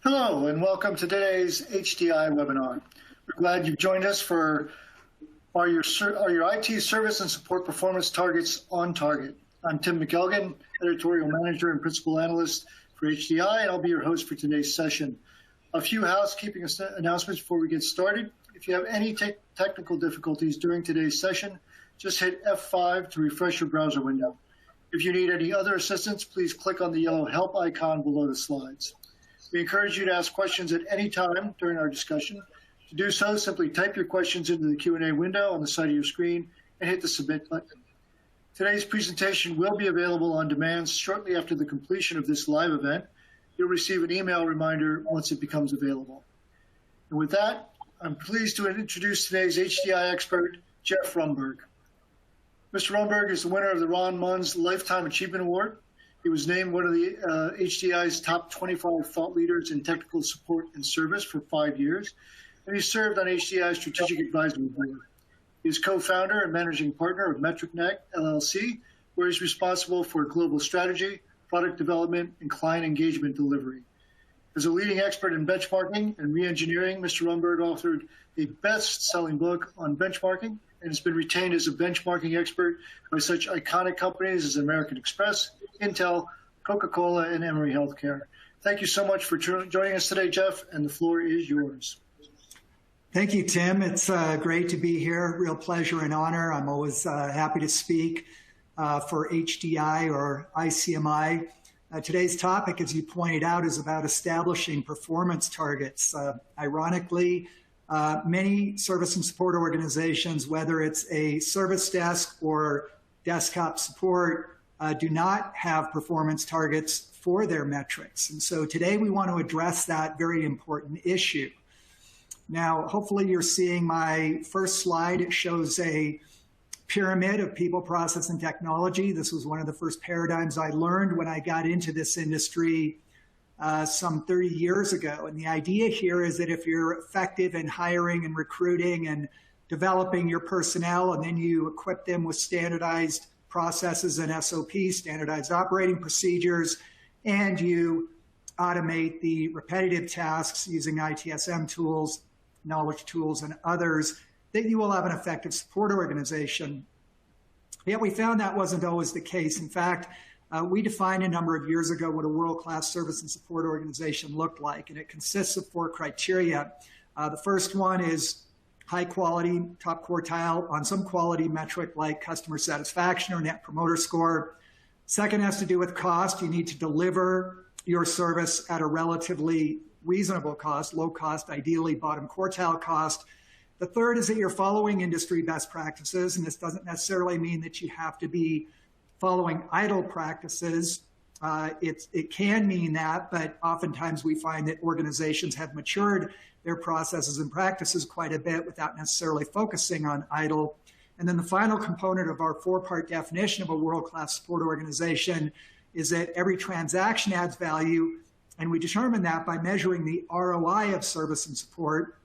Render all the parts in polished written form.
Hello, and welcome to today's HDI webinar. We're glad you've joined us for Are Your IT Service and Support Performance Targets on Target? I'm Tim McElgan, Editorial Manager and Principal Analyst for HDI, and I'll be your host for today's session. A few housekeeping announcements before we get started. If you have any technical difficulties during today's session, just hit F5 to refresh your browser window. If you need any other assistance, please click on the yellow help icon below the slides. We encourage you to ask questions at any time during our discussion. To do so, simply type your questions into the Q&A window on the side of your screen and hit the submit button. Today's presentation will be available on demand shortly after the completion of this live event. You'll receive an email reminder once it becomes available. And with that, I'm pleased to introduce today's HDI expert, Jeff Rumburg. Mr. Rumburg is the winner of the Ron Munz Lifetime Achievement Award. He was named one of the HDI's top 25 thought leaders in technical support and service for 5 years, and he served on HDI's Strategic Advisory Board. He is co-founder and managing partner of MetricNet LLC, where he's responsible for global strategy, product development, and client engagement delivery. As a leading expert in benchmarking and re-engineering, Mr. Rumburg authored a best-selling book on benchmarking and has been retained as a benchmarking expert by such iconic companies as American Express, Intel, Coca-Cola, and Emory Healthcare. Thank you so much for joining us today, Jeff, and the floor is yours. Thank you, Tim. It's great to be here. Real pleasure and honor. I'm always happy to speak for HDI or ICMI. Today's topic, as you pointed out, is about establishing performance targets. Ironically, many service and support organizations, whether it's a service desk or desktop support, do not have performance targets for their metrics. And so today we want to address that very important issue. Now, hopefully you're seeing my first slide. It shows a pyramid of people, process, and technology. This was one of the first paradigms I learned when I got into this industry some 30 years ago. And the idea here is that if you're effective in hiring and recruiting and developing your personnel, and then you equip them with standardized processes and SOPs, standardized operating procedures, and you automate the repetitive tasks using ITSM tools, knowledge tools, and others, that you will have an effective support organization. Yet we found that wasn't always the case. In fact, we defined a number of years ago what a world-class service and support organization looked like, and it consists of 4 criteria. The first one is high quality, top quartile on some quality metric like customer satisfaction or net promoter score. Second has to do with cost. You need to deliver your service at a relatively reasonable cost, low cost, ideally bottom quartile cost. The third is that you're following industry best practices, and this doesn't necessarily mean that you have to be following idle practices. It can mean that, but oftentimes we find that organizations have matured their processes and practices quite a bit without necessarily focusing on idle. And then the final component of our 4-part definition of a world-class support organization is that every transaction adds value, and we determine that by measuring the ROI of service and support.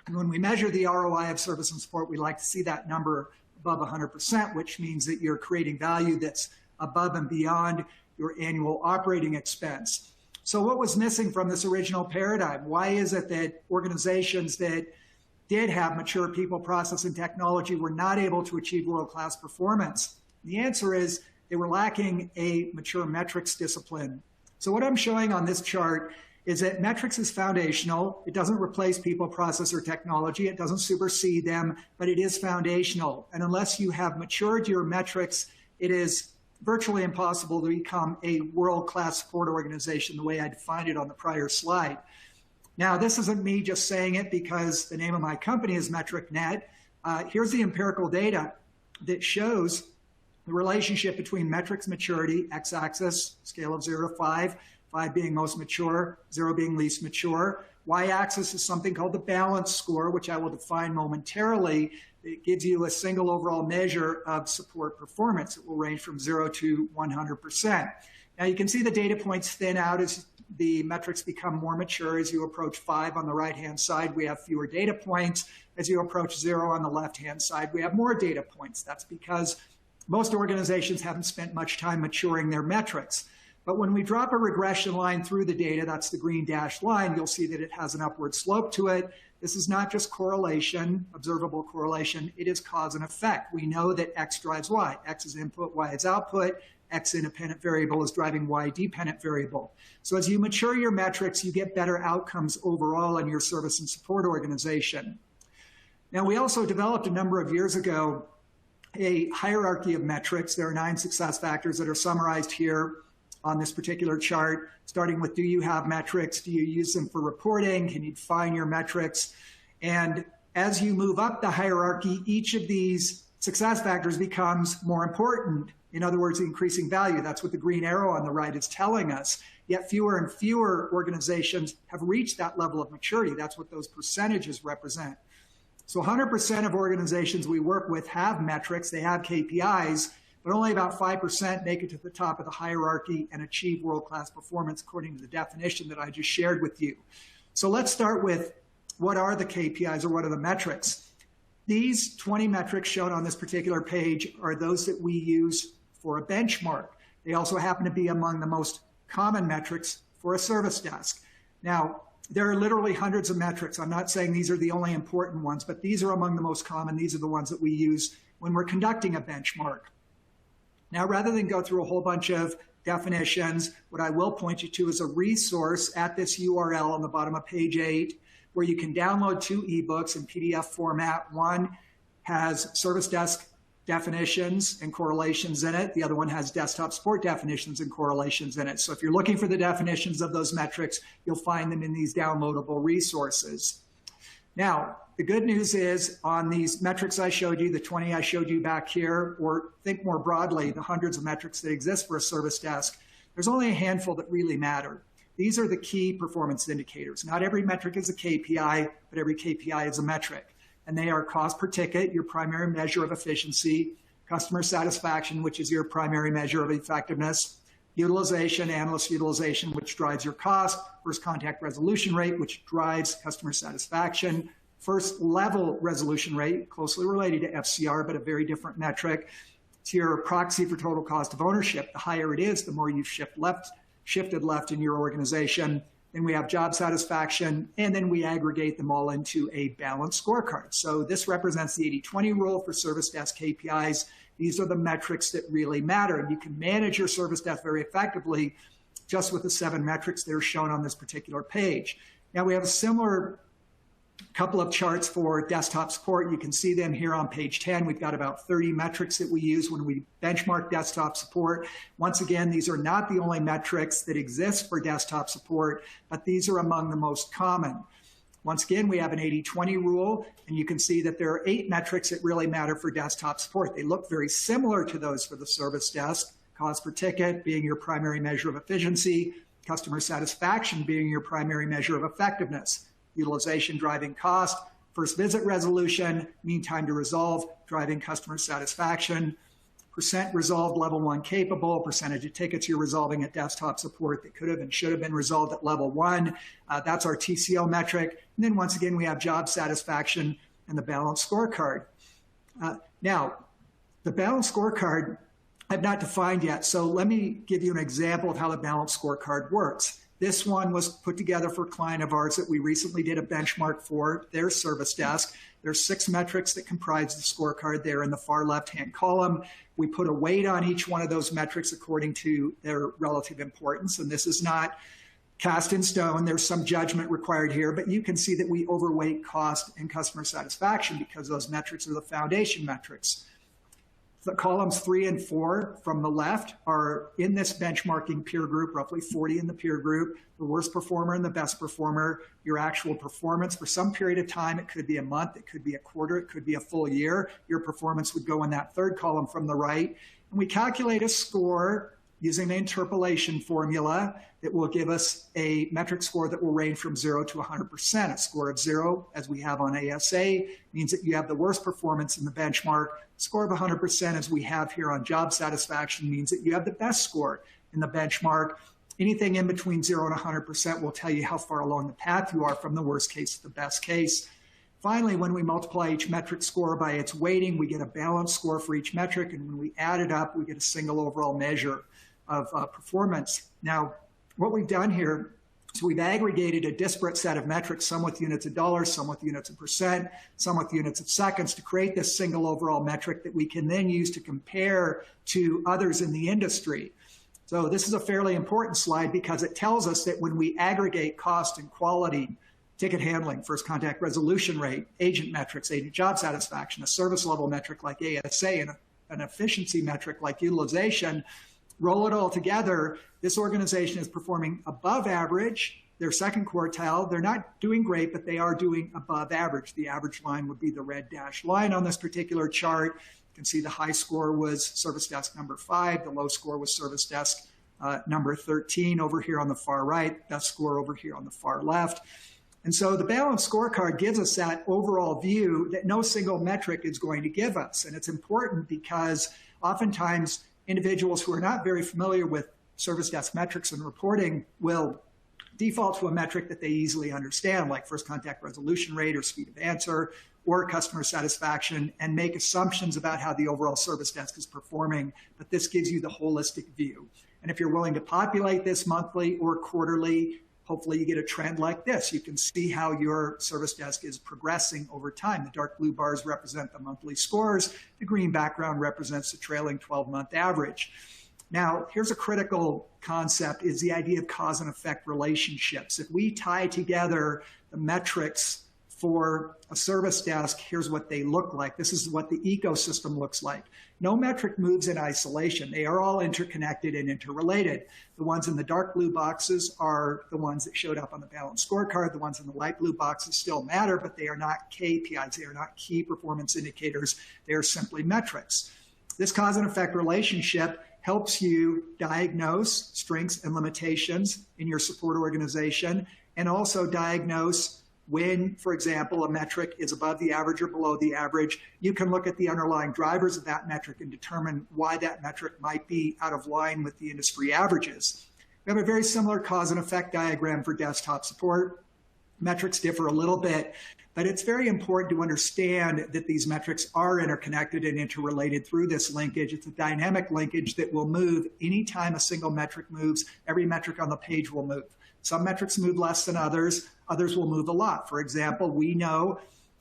And when we measure the ROI of service and support, we like to see that number above 100%, which means that you're creating value that's above and beyond your annual operating expense. So what was missing from this original paradigm? Why is it that organizations that did have mature people, process, and technology were not able to achieve world-class performance? The answer is they were lacking a mature metrics discipline. So what I'm showing on this chart is that metrics is foundational. It doesn't replace people, process, or technology. It doesn't supersede them, but it is foundational. And unless you have matured your metrics, it is virtually impossible to become a world-class support organization the way I defined it on the prior slide. Now, this isn't me just saying it because the name of my company is MetricNet. Here's the empirical data that shows the relationship between metrics maturity, x-axis, scale of 0 to 5, 5 being most mature, 0 being least mature. Y-axis is something called the balance score, which I will define momentarily. It gives you a single overall measure of support performance. It will range from 0 to 100%. Now you can see the data points thin out as the metrics become more mature. As you approach 5 on the right-hand side, we have fewer data points. As you approach 0 on the left-hand side, we have more data points. That's because most organizations haven't spent much time maturing their metrics. But when we drop a regression line through the data, that's the green dashed line, you'll see that it has an upward slope to it. This is not just correlation, observable correlation, it is cause and effect. We know that X drives Y. X is input, Y is output. X independent variable is driving Y dependent variable. So as you mature your metrics, you get better outcomes overall in your service and support organization. Now, we also developed a number of years ago a hierarchy of metrics. There are 9 success factors that are summarized here on this particular chart, starting with, do you have metrics? Do you use them for reporting? Can you define your metrics? And as you move up the hierarchy, each of these success factors becomes more important. In other words, increasing value. That's what the green arrow on the right is telling us. Yet fewer and fewer organizations have reached that level of maturity. That's what those percentages represent. So 100% of organizations we work with have metrics, they have KPIs, but only about 5% make it to the top of the hierarchy and achieve world-class performance according to the definition that I just shared with you. So let's start with, what are the KPIs, or what are the metrics? These 20 metrics shown on this particular page are those that we use for a benchmark. They also happen to be among the most common metrics for a service desk. Now, there are literally hundreds of metrics. I'm not saying these are the only important ones, but these are among the most common. These are the ones that we use when we're conducting a benchmark. Now, rather than go through a whole bunch of definitions, what I will point you to is a resource at this URL on the bottom of page 8, where you can download 2 ebooks in PDF format. One has service desk definitions and correlations in it. The other one has desktop support definitions and correlations in it. So if you're looking for the definitions of those metrics, you'll find them in these downloadable resources. Now, the good news is, on these metrics I showed you, the 20 I showed you back here, or think more broadly, the hundreds of metrics that exist for a service desk, there's only a handful that really matter. These are the key performance indicators. Not every metric is a KPI, but every KPI is a metric. And they are cost per ticket, your primary measure of efficiency, customer satisfaction, which is your primary measure of effectiveness, utilization, analyst utilization, which drives your cost, first contact resolution rate, which drives customer satisfaction, first level resolution rate, closely related to FCR, but a very different metric. It's your proxy for total cost of ownership. The higher it is, the more you've shifted left in your organization. Then we have job satisfaction, and then we aggregate them all into a balanced scorecard. So this represents the 80-20 rule for service desk KPIs. These are the metrics that really matter. And you can manage your service desk very effectively just with the 7 metrics that are shown on this particular page. Now, we have a similar couple of charts for desktop support. You can see them here on page 10. We've got about 30 metrics that we use when we benchmark desktop support. Once again, these are not the only metrics that exist for desktop support, but these are among the most common. Once again, we have an 80-20 rule, and you can see that there are 8 metrics that really matter for desktop support. They look very similar to those for the service desk, cost per ticket being your primary measure of efficiency, customer satisfaction being your primary measure of effectiveness, utilization driving cost, first visit resolution, mean time to resolve, driving customer satisfaction, percent resolved level 1 capable, percentage of tickets you're resolving at desktop support that could have and should have been resolved at level 1. That's our TCO metric. And then once again, we have job satisfaction and the balanced scorecard. Now, the balanced scorecard I've not defined yet, so let me give you an example of how the balanced scorecard works. This one was put together for a client of ours that we recently did a benchmark for their service desk. There's 6 metrics that comprise the scorecard there in the far left-hand column. We put a weight on each one of those metrics according to their relative importance. And this is not cast in stone. There's some judgment required here, but you can see that we overweight cost and customer satisfaction because those metrics are the foundation metrics. The columns 3 and 4 from the left are in this benchmarking peer group, roughly 40 in the peer group, the worst performer and the best performer, your actual performance for some period of time. It could be a month, it could be a quarter, it could be a full year. Your performance would go in that 3rd column from the right. And we calculate a score using the interpolation formula that will give us a metric score that will range from 0 to 100%. A score of 0, as we have on ASA, means that you have the worst performance in the benchmark. A score of 100%, as we have here on job satisfaction, means that you have the best score in the benchmark. Anything in between 0 and 100% will tell you how far along the path you are from the worst case to the best case. Finally, when we multiply each metric score by its weighting, we get a balanced score for each metric, and when we add it up, we get a single overall measure of performance. Now, what we've done here is we've aggregated a disparate set of metrics, some with units of dollars, some with units of percent, some with units of seconds, to create this single overall metric that we can then use to compare to others in the industry. So this is a fairly important slide because it tells us that when we aggregate cost and quality, ticket handling, first contact resolution rate, agent metrics, agent job satisfaction, a service level metric like ASA, and an efficiency metric like utilization, roll it all together, this organization is performing above average. They're second quartile. They're not doing great, but they are doing above average. The average line would be the red dashed line on this particular chart. You can see the high score was service desk number 5. The low score was service desk number 13 over here on the far right, best score over here on the far left. And so the balanced scorecard gives us that overall view that no single metric is going to give us. And it's important because oftentimes individuals who are not very familiar with service desk metrics and reporting will default to a metric that they easily understand, like first contact resolution rate or speed of answer or customer satisfaction, and make assumptions about how the overall service desk is performing. But this gives you the holistic view. And if you're willing to populate this monthly or quarterly, hopefully you get a trend like this. You can see how your service desk is progressing over time. The dark blue bars represent the monthly scores. The green background represents the trailing 12-month average. Now, here's a critical concept, is the idea of cause and effect relationships. If we tie together the metrics for a service desk, here's what they look like. This is what the ecosystem looks like. No metric moves in isolation. They are all interconnected and interrelated. The ones in the dark blue boxes are the ones that showed up on the balanced scorecard. The ones in the light blue boxes still matter, but they are not KPIs. They are not key performance indicators. They are simply metrics. This cause and effect relationship helps you diagnose strengths and limitations in your support organization, and also diagnose when, for example, a metric is above the average or below the average. You can look at the underlying drivers of that metric and determine why that metric might be out of line with the industry averages. We have a very similar cause and effect diagram for desktop support. Metrics differ a little bit, but it's very important to understand that these metrics are interconnected and interrelated through this linkage. It's a dynamic linkage that will move anytime a single metric moves. Every metric on the page will move. Some metrics move less than others. Others will move a lot. For example, we know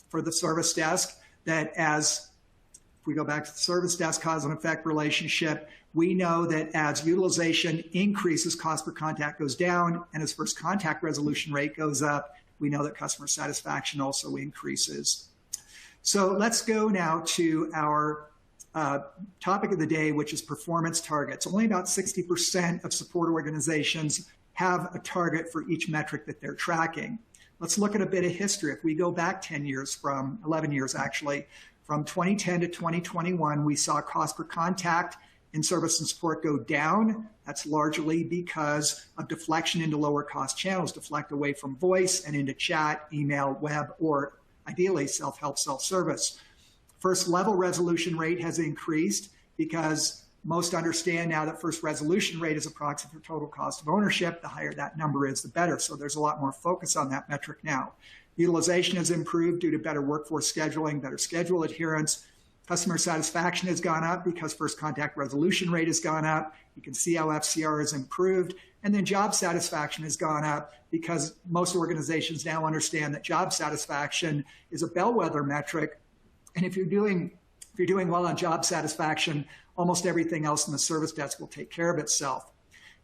for the service desk that if we go back to the service desk cause and effect relationship, we know that as utilization increases, cost per contact goes down, and as first contact resolution rate goes up, we know that customer satisfaction also increases. So let's go now to our topic of the day, which is performance targets. Only about 60% of support organizations have a target for each metric that they're tracking. Let's look at a bit of history. If we go back 11 years actually, from 2010 to 2021, we saw cost per contact in service and support go down. That's largely because of deflection into lower cost channels, deflect away from voice and into chat, email, web, or ideally self-help, self-service. First level resolution rate has increased because most understand now that first resolution rate is a proxy for total cost of ownership. The higher that number is, the better. So there's a lot more focus on that metric now. Utilization has improved due to better workforce scheduling, better schedule adherence. Customer satisfaction has gone up because first contact resolution rate has gone up. You can see how FCR has improved. And then job satisfaction has gone up because most organizations now understand that job satisfaction is a bellwether metric. And if you're doing well on job satisfaction, almost everything else in the service desk will take care of itself.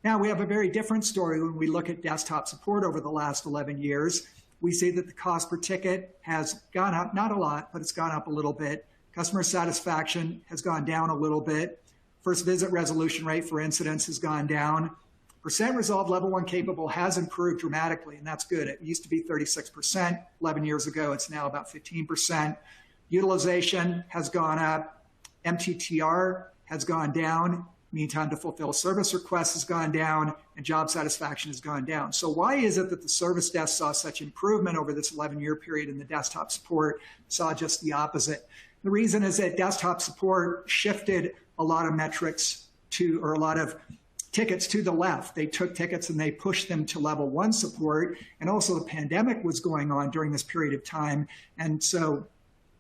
Now, we have a very different story when we look at desktop support over the last 11 years. We see that the cost per ticket has gone up, not a lot, but it's gone up a little bit. Customer satisfaction has gone down a little bit. First visit resolution rate for incidents has gone down. Percent resolved level 1 capable has improved dramatically, and that's good. It used to be 36% 11 years ago. It's now about 15%. Utilization has gone up. MTTR has gone down. Mean time to fulfill service requests has gone down, and job satisfaction has gone down. So why is it that the service desk saw such improvement over this 11-year period and the desktop support saw just the opposite? The reason is that desktop support shifted a lot of metrics to, or a lot of tickets to the left. They took tickets and they pushed them to level 1 support. And also the pandemic was going on during this period of time. And so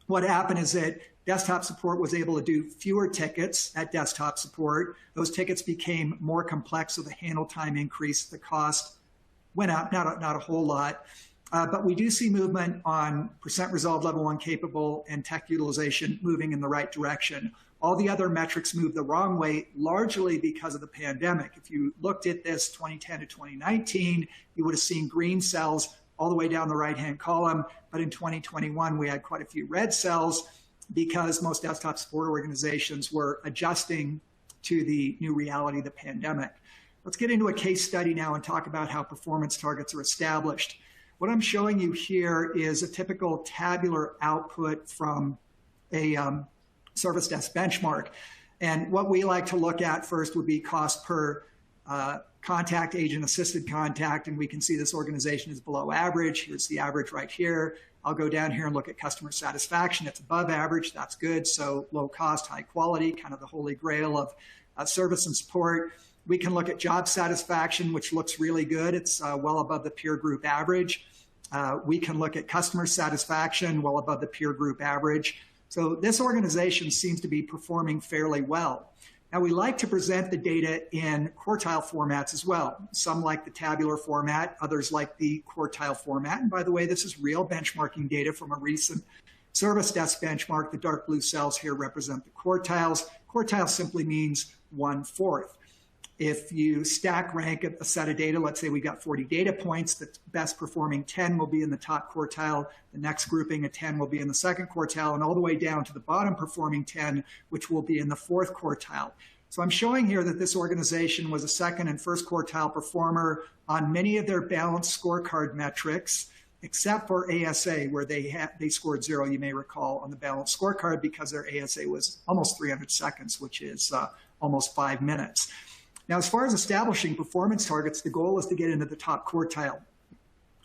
what happened is that Desktop support was able to do fewer tickets at desktop support. Those tickets became more complex, so the handle time increased, the cost went up, not a whole lot. But we do see movement on percent resolved level 1 capable and tech utilization moving in the right direction. All the other metrics moved the wrong way, largely because of the pandemic. If you looked at this 2010 to 2019, you would have seen green cells all the way down the right-hand column. But in 2021, we had quite a few red cells because most desktop support organizations were adjusting to the new reality of the pandemic. Let's get into a case study now and talk about how performance targets are established. What I'm showing you here is a typical tabular output from a service desk benchmark. And what we like to look at first would be cost per contact, agent-assisted contact, and we can see this organization is below average. Here's the average right here. I'll go down here and look at customer satisfaction. It's above average. That's good. So low cost, high quality, kind of the holy grail of service and support. We can look at job satisfaction, which looks really good. It's well above the peer group average. We can look at customer satisfaction, well above the peer group average. So this organization seems to be performing fairly well. Now, we like to present the data in quartile formats as well. Some like the tabular format, others like the quartile format. And by the way, this is real benchmarking data from a recent service desk benchmark. The dark blue cells here represent the quartiles. Quartile simply means 1/4. If you stack rank a set of data, let's say we got 40 data points, the best performing 10 will be in the top quartile, the next grouping of 10 will be in the second quartile, and all the way down to the bottom performing 10, which will be in the fourth quartile. So I'm showing here that this organization was a second and first quartile performer on many of their balanced scorecard metrics, except for ASA, where they scored 0, you may recall, on the balanced scorecard because their ASA was almost 300 seconds, which is almost 5 minutes. Now, as far as establishing performance targets, the goal is to get into the top quartile.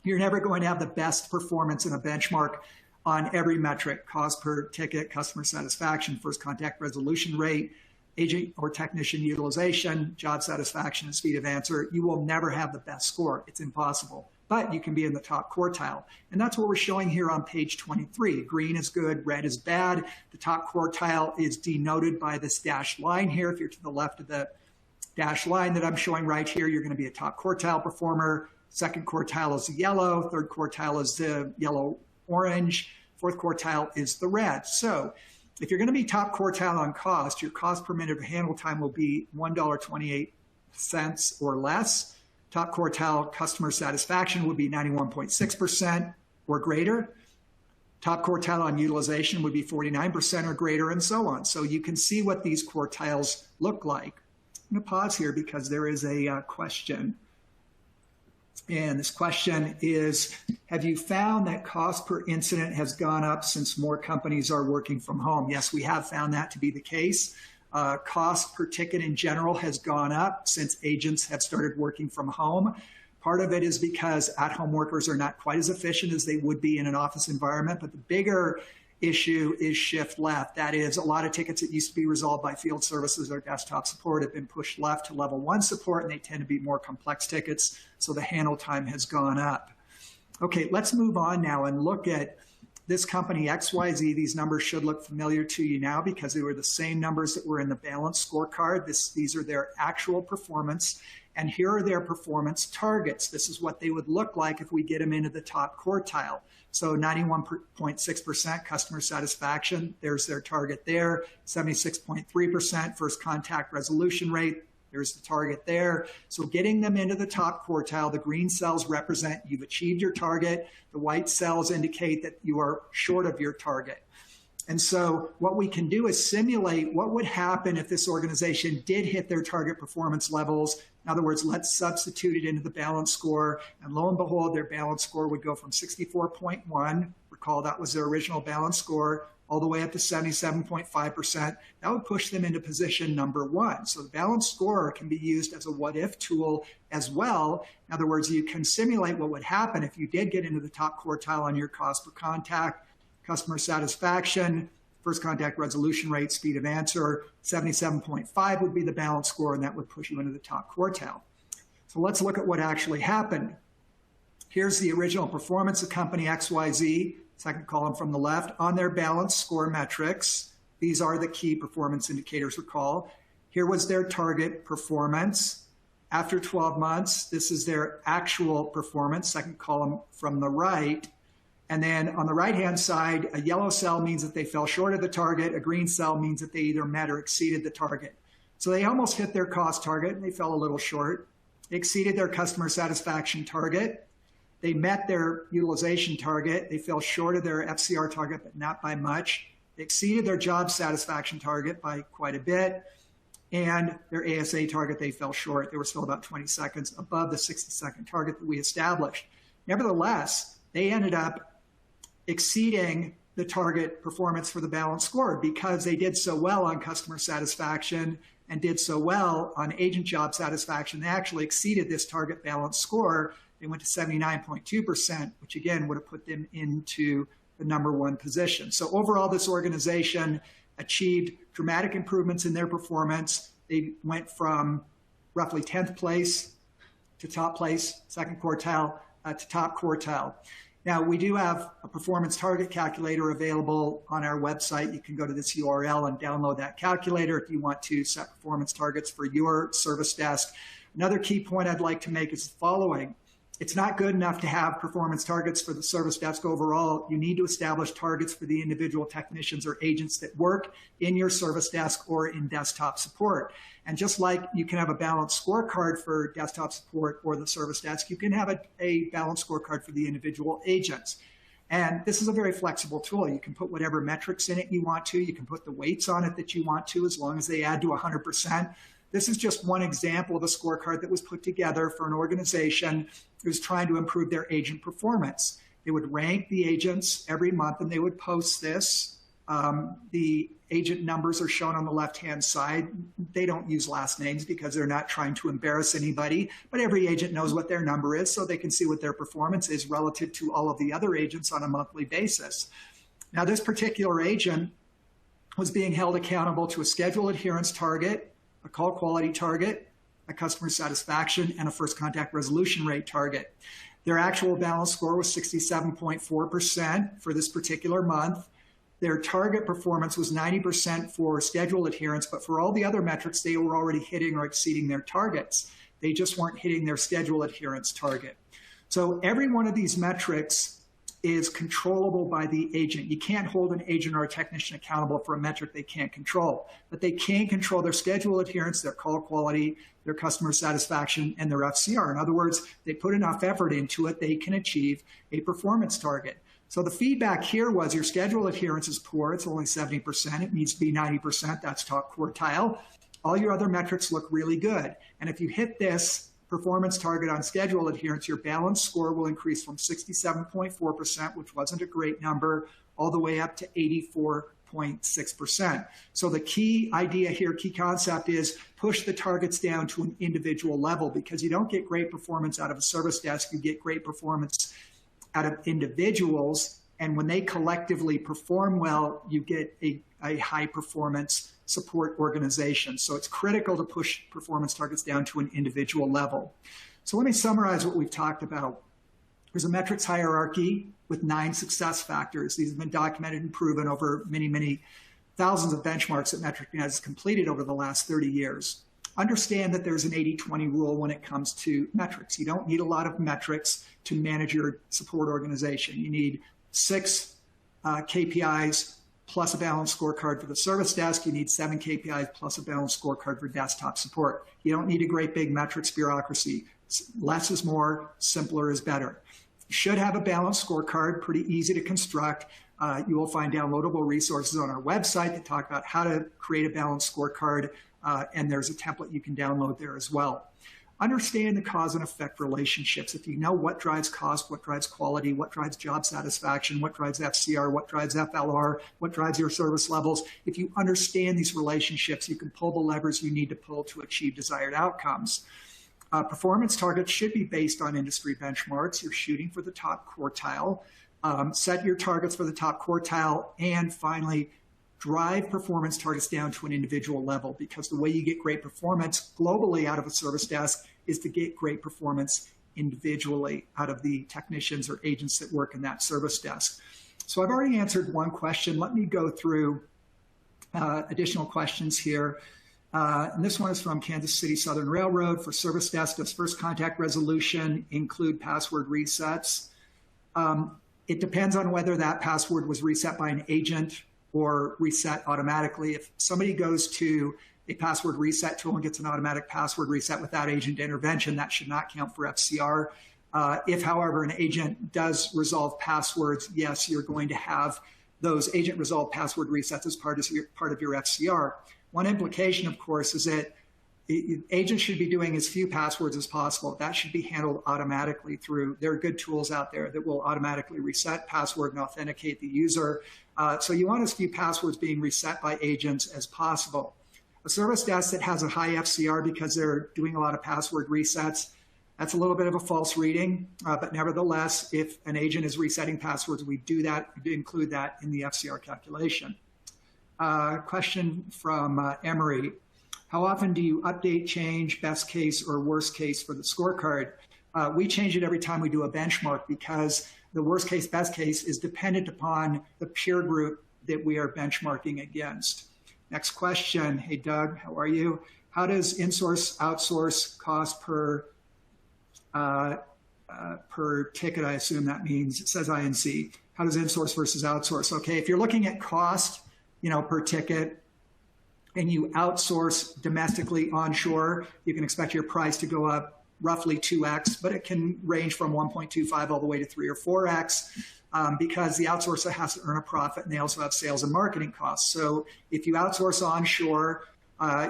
You're never going to have the best performance in a benchmark on every metric: cost per ticket, customer satisfaction, first contact resolution rate, agent or technician utilization, job satisfaction, and speed of answer. You will never have the best score. It's impossible. But you can be in the top quartile. And that's what we're showing here on page 23. Green is good, red is bad. The top quartile is denoted by this dashed line here. If you're to the left of the dashed line that I'm showing right here, you're going to be a top quartile performer. Second quartile is the yellow. Third quartile is the yellow-orange. Fourth quartile is the red. So if you're going to be top quartile on cost, your cost per minute of handle time will be $1.28 or less. Top quartile customer satisfaction would be 91.6% or greater. Top quartile on utilization would be 49% or greater, and so on. So you can see what these quartiles look like. I'm going to pause here because there is a question. And this question is, have you found that cost per incident has gone up since more companies are working from home? Yes, we have found that to be the case. Cost per ticket in general has gone up since agents have started working from home. Part of it is because at-home workers are not quite as efficient as they would be in an office environment, but the bigger issue is shift left. That is, a lot of tickets that used to be resolved by field services or desktop support have been pushed left to level 1 support, and they tend to be more complex tickets, so the handle time has gone up. Okay, let's move on now and look at this company XYZ. These numbers should look familiar to you now because they were the same numbers that were in the balanced scorecard. These are their actual performance, and here are their performance targets. This is what they would look like if we get them into the top quartile. So 91.6% customer satisfaction, there's their target there. 76.3% first contact resolution rate, there's the target there. So getting them into the top quartile, the green cells represent you've achieved your target. The white cells indicate that you are short of your target. And so what we can do is simulate what would happen if this organization did hit their target performance levels. In other words, let's substitute it into the balance score, and lo and behold, their balance score would go from 64.1, recall that was their original balance score, all the way up to 77.5%. That would push them into position number 1. So the balance score can be used as a what-if tool as well. In other words, you can simulate what would happen if you did get into the top quartile on your cost per contact, customer satisfaction, first contact resolution rate, speed of answer. 77.5 would be the balance score, and that would push you into the top quartile. So let's look at what actually happened. Here's the original performance of company XYZ, second column from the left, on their balance score metrics. These are the key performance indicators, recall. Here was their target performance. After 12 months, this is their actual performance, second column from the right. And then on the right-hand side, a yellow cell means that they fell short of the target. A green cell means that they either met or exceeded the target. So they almost hit their cost target and they fell a little short. They exceeded their customer satisfaction target. They met their utilization target. They fell short of their FCR target, but not by much. They exceeded their job satisfaction target by quite a bit. And their ASA target, they fell short. They were still about 20 seconds above the 60-second target that we established. Nevertheless, they ended up exceeding the target performance for the balanced score because they did so well on customer satisfaction and did so well on agent job satisfaction. They actually exceeded this target balanced score. They went to 79.2%, which again would have put them into the #1 position. So overall, this organization achieved dramatic improvements in their performance. They went from roughly 10th place to top place, second quartile to top quartile. Now, we do have a performance target calculator available on our website. You can go to this URL and download that calculator if you want to set performance targets for your service desk. Another key point I'd like to make is the following. It's not good enough to have performance targets for the service desk overall. You need to establish targets for the individual technicians or agents that work in your service desk or in desktop support. And just like you can have a balanced scorecard for desktop support or the service desk, you can have a balanced scorecard for the individual agents. And this is a very flexible tool. You can put whatever metrics in it you want to. You can put the weights on it that you want to, as long as they add to 100%. This is just one example of a scorecard that was put together for an organization who's trying to improve their agent performance. They would rank the agents every month and they would post this. The agent numbers are shown on the left-hand side. They don't use last names because they're not trying to embarrass anybody, but every agent knows what their number is so they can see what their performance is relative to all of the other agents on a monthly basis. Now, this particular agent was being held accountable to a schedule adherence target, a call quality target, a customer satisfaction, and a first contact resolution rate target. Their actual balance score was 67.4% for this particular month. Their target performance was 90% for schedule adherence, but for all the other metrics, they were already hitting or exceeding their targets. They just weren't hitting their schedule adherence target. So every one of these metrics is controllable by the agent. You can't hold an agent or a technician accountable for a metric they can't control, but they can control their schedule adherence, their call quality, their customer satisfaction, and their FCR. In other words, they put enough effort into it, they can achieve a performance target. So the feedback here was your schedule adherence is poor. It's only 70%. It needs to be 90%. That's top quartile. All your other metrics look really good. And if you hit this performance target on schedule adherence, your balance score will increase from 67.4%, which wasn't a great number, all the way up to 84.6%. So the key idea here, key concept is push the targets down to an individual level, because you don't get great performance out of a service desk, you get great performance out of individuals. And when they collectively perform well, you get a high performance support organization. So it's critical to push performance targets down to an individual level. So let me summarize what we've talked about. There's a metrics hierarchy with 9 success factors. These have been documented and proven over many, many thousands of benchmarks that Metricnet has completed over the last 30 years. Understand that there's an 80-20 rule when it comes to metrics. You don't need a lot of metrics to manage your support organization. You need 6 KPIs plus a balanced scorecard for the service desk. You need 7 KPIs plus a balanced scorecard for desktop support. You don't need a great big metrics bureaucracy. Less is more, simpler is better. You should have a balanced scorecard, pretty easy to construct. You will find downloadable resources on our website that talk about how to create a balanced scorecard, and there's a template you can download there as well. Understand the cause and effect relationships. If you know what drives cost, what drives quality, what drives job satisfaction, what drives FCR, what drives FLR, what drives your service levels, if you understand these relationships, you can pull the levers you need to pull to achieve desired outcomes. Performance targets should be based on industry benchmarks. You're shooting for the top quartile. Set your targets for the top quartile, and finally, drive performance targets down to an individual level, because the way you get great performance globally out of a service desk is to get great performance individually out of the technicians or agents that work in that service desk. So I've already answered one question. Let me go through additional questions here. And this one is from Kansas City Southern Railroad. For service desk, does first contact resolution include password resets? It depends on whether that password was reset by an agent or reset automatically. If somebody goes to a password reset tool and gets an automatic password reset without agent intervention, that should not count for FCR. If, however, an agent does resolve passwords, yes, you're going to have those agent resolved password resets as part of your FCR. One implication, of course, is that agents should be doing as few passwords as possible. That should be handled automatically through, there are good tools out there that will automatically reset password and authenticate the user. So you want as few passwords being reset by agents as possible. A service desk that has a high FCR because they're doing a lot of password resets, that's a little bit of a false reading, but nevertheless, if an agent is resetting passwords, we do include that in the FCR calculation. Question from Emery. How often do you update, change, best case or worst case for the scorecard? We change it every time we do a benchmark because the worst case, best case is dependent upon the peer group that we are benchmarking against. Next question. Hey, Doug, how are you? How does insource, outsource cost per ticket? I assume that means, it says INC. How does insource versus outsource? Okay, if you're looking at cost, per ticket, and you outsource domestically onshore, you can expect your price to go up roughly 2x, but it can range from 1.25 all the way to 3 or 4x because the outsourcer has to earn a profit and they also have sales and marketing costs. So if you outsource onshore,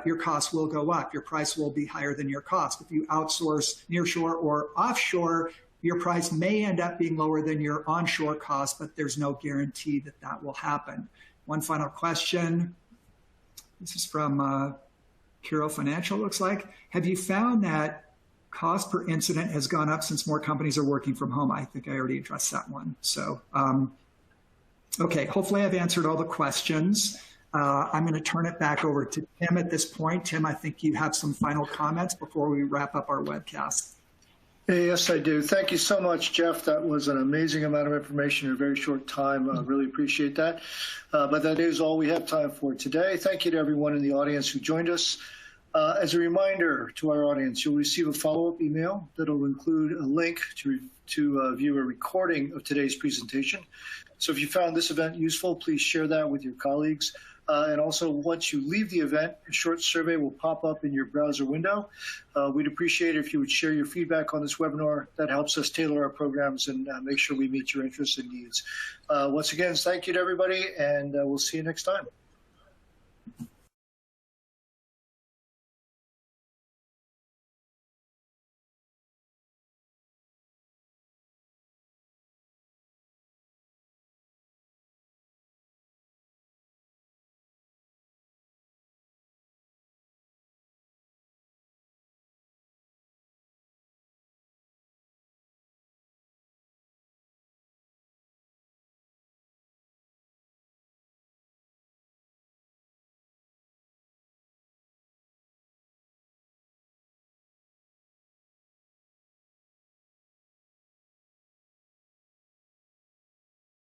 your costs will go up. Your price will be higher than your cost. If you outsource nearshore or offshore, your price may end up being lower than your onshore cost, but there's no guarantee that that will happen. One final question. This is from Hero Financial, looks like. Have you found that cost per incident has gone up since more companies are working from home? I think I already addressed that one. So, okay, hopefully I've answered all the questions. I'm going to turn it back over to Tim at this point. Tim, I think you have some final comments before we wrap up our webcast. Yes, I do. Thank you so much, Jeff. That was an amazing amount of information in a very short time. I really appreciate that. But that is all we have time for today. Thank you to everyone in the audience who joined us. As a reminder to our audience, you'll receive a follow-up email that'll include a link to view a recording of today's presentation. So if you found this event useful, please share that with your colleagues. And also, once you leave the event, a short survey will pop up in your browser window. We'd appreciate it if you would share your feedback on this webinar. That helps us tailor our programs and make sure we meet your interests and needs. Once again, thank you to everybody, and we'll see you next time.